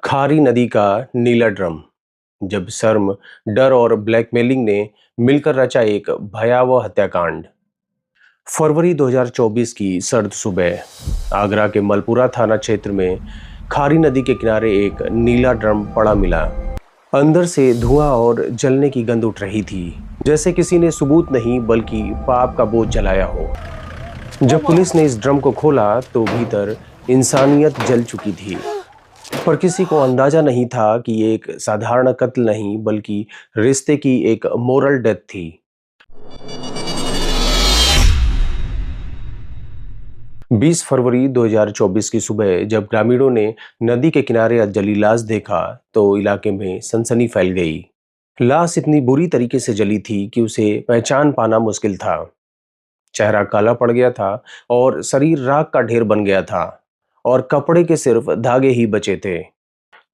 खारी नदी का नीला ड्रम। जब शर्म, डर और ब्लैकमेलिंग ने मिलकर रचा एक भयावह हत्याकांड। फरवरी 2024 की सर्द सुबह आगरा के मलपुरा थाना क्षेत्र में खारी नदी के किनारे एक नीला ड्रम पड़ा मिला। अंदर से धुआं और जलने की गंध उठ रही थी, जैसे किसी ने सबूत नहीं बल्कि पाप का बोझ जलाया हो। जब पुलिस ने इस ड्रम को खोला तो भीतर इंसानियत जल चुकी थी, पर किसी को अंदाजा नहीं था कि ये एक साधारण कत्ल नहीं बल्कि रिश्ते की एक मोरल डेथ थी। 20 फरवरी 2024 की सुबह जब ग्रामीणों ने नदी के किनारे जली लाश देखा तो इलाके में सनसनी फैल गई। लाश इतनी बुरी तरीके से जली थी कि उसे पहचान पाना मुश्किल था। चेहरा काला पड़ गया था और शरीर राख का ढेर बन गया था और कपड़े के सिर्फ धागे ही बचे थे।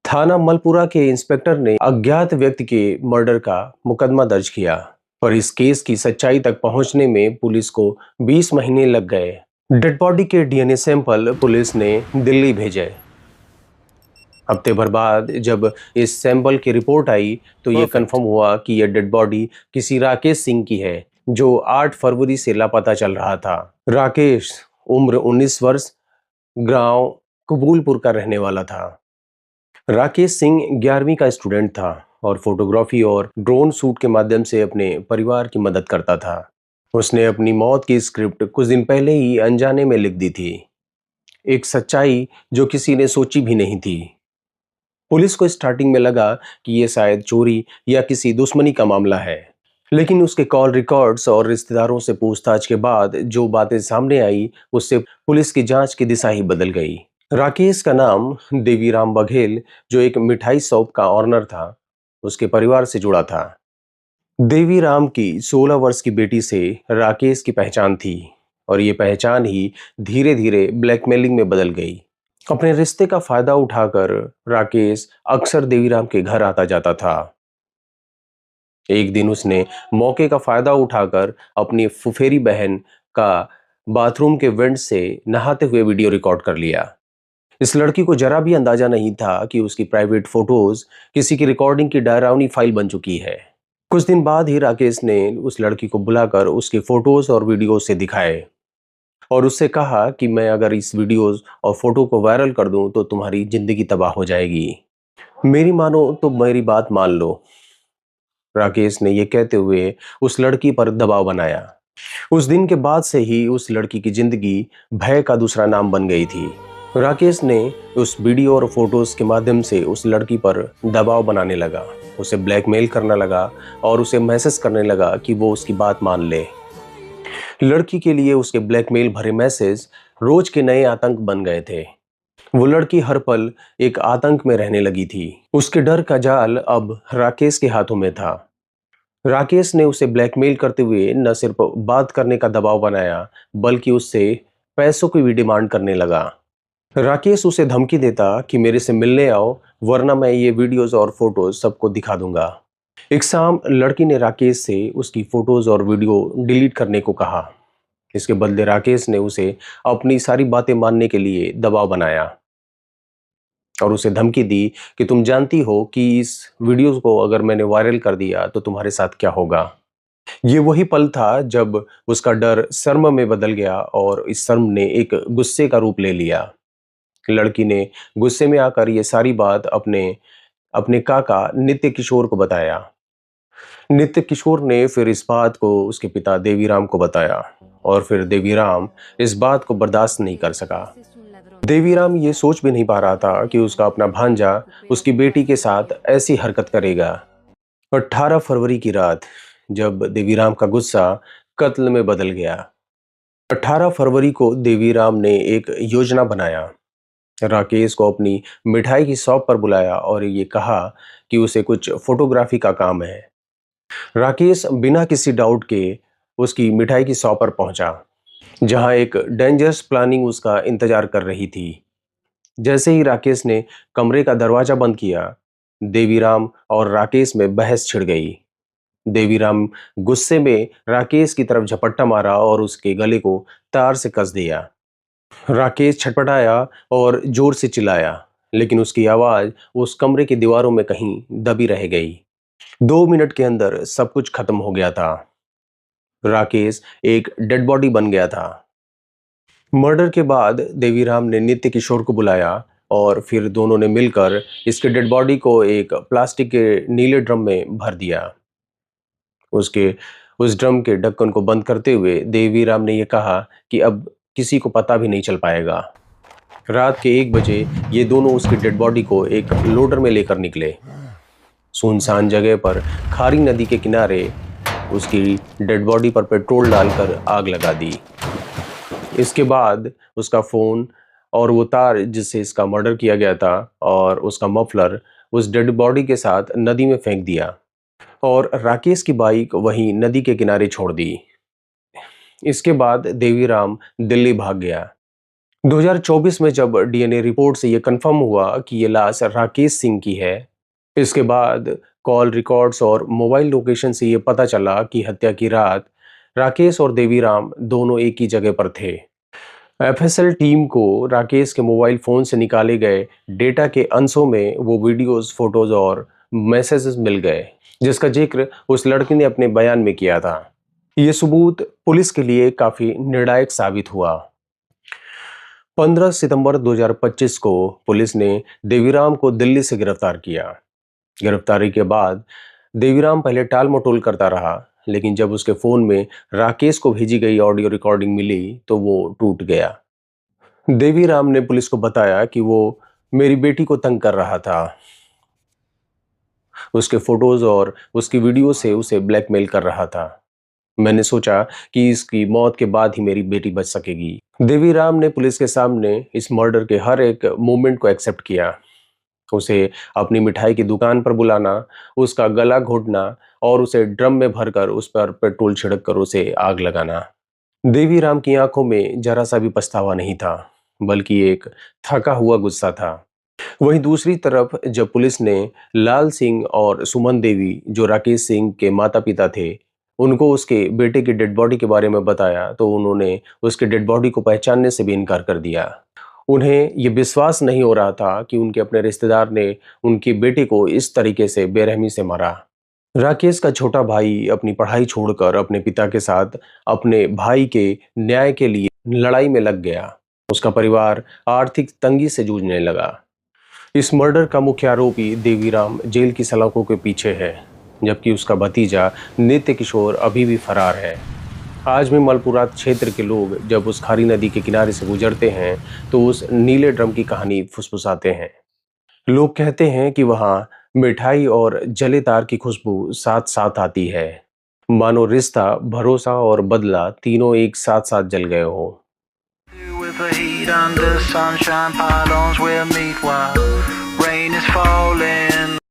थाना मलपुरा के इंस्पेक्टर ने अज्ञात व्यक्ति के मर्डर का मुकदमा दर्ज किया, पर इस केस की सच्चाई तक पहुंचने में पुलिस को 20 महीने लग गए। डेड बॉडी के डीएनए सैंपल पुलिस ने दिल्ली भेजे। हफ्ते भर बाद जब इस सैंपल की रिपोर्ट आई तो ये कंफर्म हुआ कि यह डेड बॉडी किसी राकेश सिंह की है, जो 8 फरवरी से लापता चल रहा था। राकेश उम्र 19 वर्ष, गांव कबूलपुर का रहने वाला था। राकेश सिंह 11वीं का स्टूडेंट था और फोटोग्राफी और ड्रोन शूट के माध्यम से अपने परिवार की मदद करता था। उसने अपनी मौत की स्क्रिप्ट कुछ दिन पहले ही अनजाने में लिख दी थी, एक सच्चाई जो किसी ने सोची भी नहीं थी। पुलिस को स्टार्टिंग में लगा कि यह शायद चोरी या किसी दुश्मनी का मामला है, लेकिन उसके कॉल रिकॉर्ड्स और रिश्तेदारों से पूछताछ के बाद जो बातें सामने आई उससे पुलिस की जांच की दिशा ही बदल गई। राकेश का नाम देवीराम बघेल, जो एक मिठाई शॉप का ऑनर था, उसके परिवार से जुड़ा था। देवीराम की 16 वर्ष की बेटी से राकेश की पहचान थी और ये पहचान ही धीरे धीरे ब्लैकमेलिंग में बदल गई। अपने रिश्ते का फायदा उठाकर राकेश अक्सर देवीराम के घर आता जाता था। एक दिन उसने मौके का फायदा उठाकर अपनी फुफेरी बहन का बाथरूम के वेंट से नहाते हुए वीडियो रिकॉर्ड कर लिया। इस लड़की को जरा भी अंदाजा नहीं था कि उसकी प्राइवेट फोटोज किसी की रिकॉर्डिंग की डरावनी फाइल बन चुकी है। कुछ दिन बाद ही राकेश ने उस लड़की को बुलाकर उसके फोटोज और वीडियो से दिखाए और उससे कहा कि मैं अगर इस वीडियोज और फोटो को वायरल कर दूं तो तुम्हारी जिंदगी तबाह हो जाएगी। मेरी मानो तो मेरी बात मान लो। राकेश ने यह कहते हुए उस लड़की पर दबाव बनाया। उस दिन के बाद से ही उस लड़की की जिंदगी भय का दूसरा नाम बन गई थी। राकेश ने उस वीडियो और फोटोज के माध्यम से उस लड़की पर दबाव बनाने लगा, उसे ब्लैकमेल करने लगा और उसे मैसेज करने लगा कि वो उसकी बात मान ले। लड़की के लिए उसके ब्लैकमेल भरे मैसेज रोज के नए आतंक बन गए थे। वो लड़की हर पल एक आतंक में रहने लगी थी। उसके डर का जाल अब राकेश के हाथों में था। राकेश ने उसे ब्लैकमेल करते हुए न सिर्फ बात करने का दबाव बनाया बल्कि उससे पैसों की भी डिमांड करने लगा। राकेश उसे धमकी देता कि मेरे से मिलने आओ वरना मैं ये वीडियोस और फोटोज सबको दिखा दूंगा। एक शाम लड़की ने राकेश से उसकी फोटोज और वीडियो डिलीट करने को कहा। इसके बदले राकेश ने उसे अपनी सारी बातें मानने के लिए दबाव बनाया और उसे धमकी दी कि तुम जानती हो कि इस वीडियो को अगर मैंने वायरल कर दिया तो तुम्हारे साथ क्या होगा। ये वही पल था जब उसका डर शर्म में बदल गया और इस शर्म ने एक गुस्से का रूप ले लिया। लड़की ने गुस्से में आकर ये सारी बात अपने अपने काका नित्य किशोर को बताया। नित्य किशोर ने फिर इस बात को उसके पिता देवीराम को बताया और फिर देवीराम इस बात को बर्दाश्त नहीं कर सका। देवीराम ये सोच भी नहीं पा रहा था कि उसका अपना भांजा उसकी बेटी के साथ ऐसी हरकत करेगा। 18 फरवरी की रात जब देवीराम का गुस्सा कत्ल में बदल गया। 18 फरवरी को देवीराम ने एक योजना बनाया। राकेश को अपनी मिठाई की शॉप पर बुलाया और ये कहा कि उसे कुछ फोटोग्राफी का काम है। राकेश बिना किसी डाउट के उसकी मिठाई की शॉप पर पहुंचा, जहां एक डेंजरस प्लानिंग उसका इंतजार कर रही थी। जैसे ही राकेश ने कमरे का दरवाजा बंद किया, देवीराम और राकेश में बहस छिड़ गई। देवीराम गुस्से में राकेश की तरफ झपट्टा मारा और उसके गले को तार से कस दिया। राकेश छटपटाया और जोर से चिल्लाया, लेकिन उसकी आवाज उस कमरे की दीवारों में कहीं दबी रह गई। 2 मिनट के अंदर सब कुछ खत्म हो गया था। राकेश एक डेड बॉडी बन गया था। मर्डर के बाद देवीराम ने नित्य किशोर को बुलाया और फिर दोनों ने मिलकर इसके डेड बॉडी को एक प्लास्टिक के नीले ड्रम में भर दिया। उसके उस ड्रम के ढक्कन को बंद करते हुए देवीराम ने यह कहा कि अब किसी को पता भी नहीं चल पाएगा। रात के 1 बजे ये दोनों उसकी डेड बॉडी को एक लोडर में लेकर निकले। सुनसान जगह पर खारी नदी के किनारे उसकी डेड बॉडी पर पेट्रोल डालकर आग लगा दी। इसके बाद उसका फोन और वो तार जिससे इसका मर्डर किया गया था और उसका मफलर उस डेड बॉडी के साथ नदी में फेंक दिया और राकेश की बाइक वहीं नदी के किनारे छोड़ दी। इसके बाद देवीराम दिल्ली भाग गया। 2024 में जब डीएनए रिपोर्ट से यह कंफर्म हुआ कि ये लाश राकेश सिंह की है, इसके बाद कॉल रिकॉर्ड्स और मोबाइल लोकेशन से यह पता चला कि हत्या की रात राकेश और देवीराम दोनों एक ही जगह पर थे। एफएसएल टीम को राकेश के मोबाइल फोन से निकाले गए डेटा के अंशों में वो वीडियोस, फोटोज और मैसेजेस मिल गए जिसका जिक्र उस लड़की ने अपने बयान में किया था। ये सबूत पुलिस के लिए काफी निर्णायक साबित हुआ। 15 सितंबर 2025 को पुलिस ने देवीराम को दिल्ली से गिरफ्तार किया। गिरफ्तारी के बाद देवीराम पहले टाल मटोल करता रहा, लेकिन जब उसके फोन में राकेश को भेजी गई ऑडियो रिकॉर्डिंग मिली तो वो टूट गया। देवीराम ने पुलिस को बताया कि वो मेरी बेटी को तंग कर रहा था। उसके फोटोज और उसकी वीडियो से उसे ब्लैकमेल कर रहा था। मैंने सोचा कि इसकी मौत के बाद ही मेरी बेटी बच सकेगी। देवीराम ने पुलिस के सामने इस मर्डर के हर एक मोमेंट को एक्सेप्ट किया। उसे अपनी मिठाई की दुकान पर बुलाना, उसका गला घोटना और उसे ड्रम में भरकर उस पर पेट्रोल छिड़क कर उसे आग लगाना। देवीराम की आंखों में जरा सा भी पछतावा नहीं था, बल्कि एक थका हुआ गुस्सा था। वहीं दूसरी तरफ जब पुलिस ने लाल सिंह और सुमन देवी, जो राकेश सिंह के माता पिता थे, उनको उसके बेटे की डेड बॉडी के बारे में बताया तो उन्होंने उसके डेड बॉडी को पहचानने से भी इनकार कर दिया। उन्हें ये विश्वास नहीं हो रहा था कि उनके अपने रिश्तेदार ने उनके बेटे को इस तरीके से बेरहमी से मारा। राकेश का छोटा भाई अपनी पढ़ाई छोड़कर अपने पिता के साथ अपने भाई के न्याय के लिए लड़ाई में लग गया। उसका परिवार आर्थिक तंगी से जूझने लगा। इस मर्डर का मुख्य आरोपी देवीराम जेल की सलाखों के पीछे है, जबकि उसका भतीजा नित्य किशोर अभी भी फरार है। आज भी मलपुरात क्षेत्र के लोग जब उस खारी नदी के किनारे से गुजरते हैं तो उस नीले ड्रम की कहानी फुसफुसाते हैं। लोग कहते हैं कि वहां मिठाई और जले तार की खुशबू साथ साथ आती है, मानो रिश्ता, भरोसा और बदला तीनों एक साथ साथ जल गए हो। With the heat under sunshine, pylons will meet while rain is falling.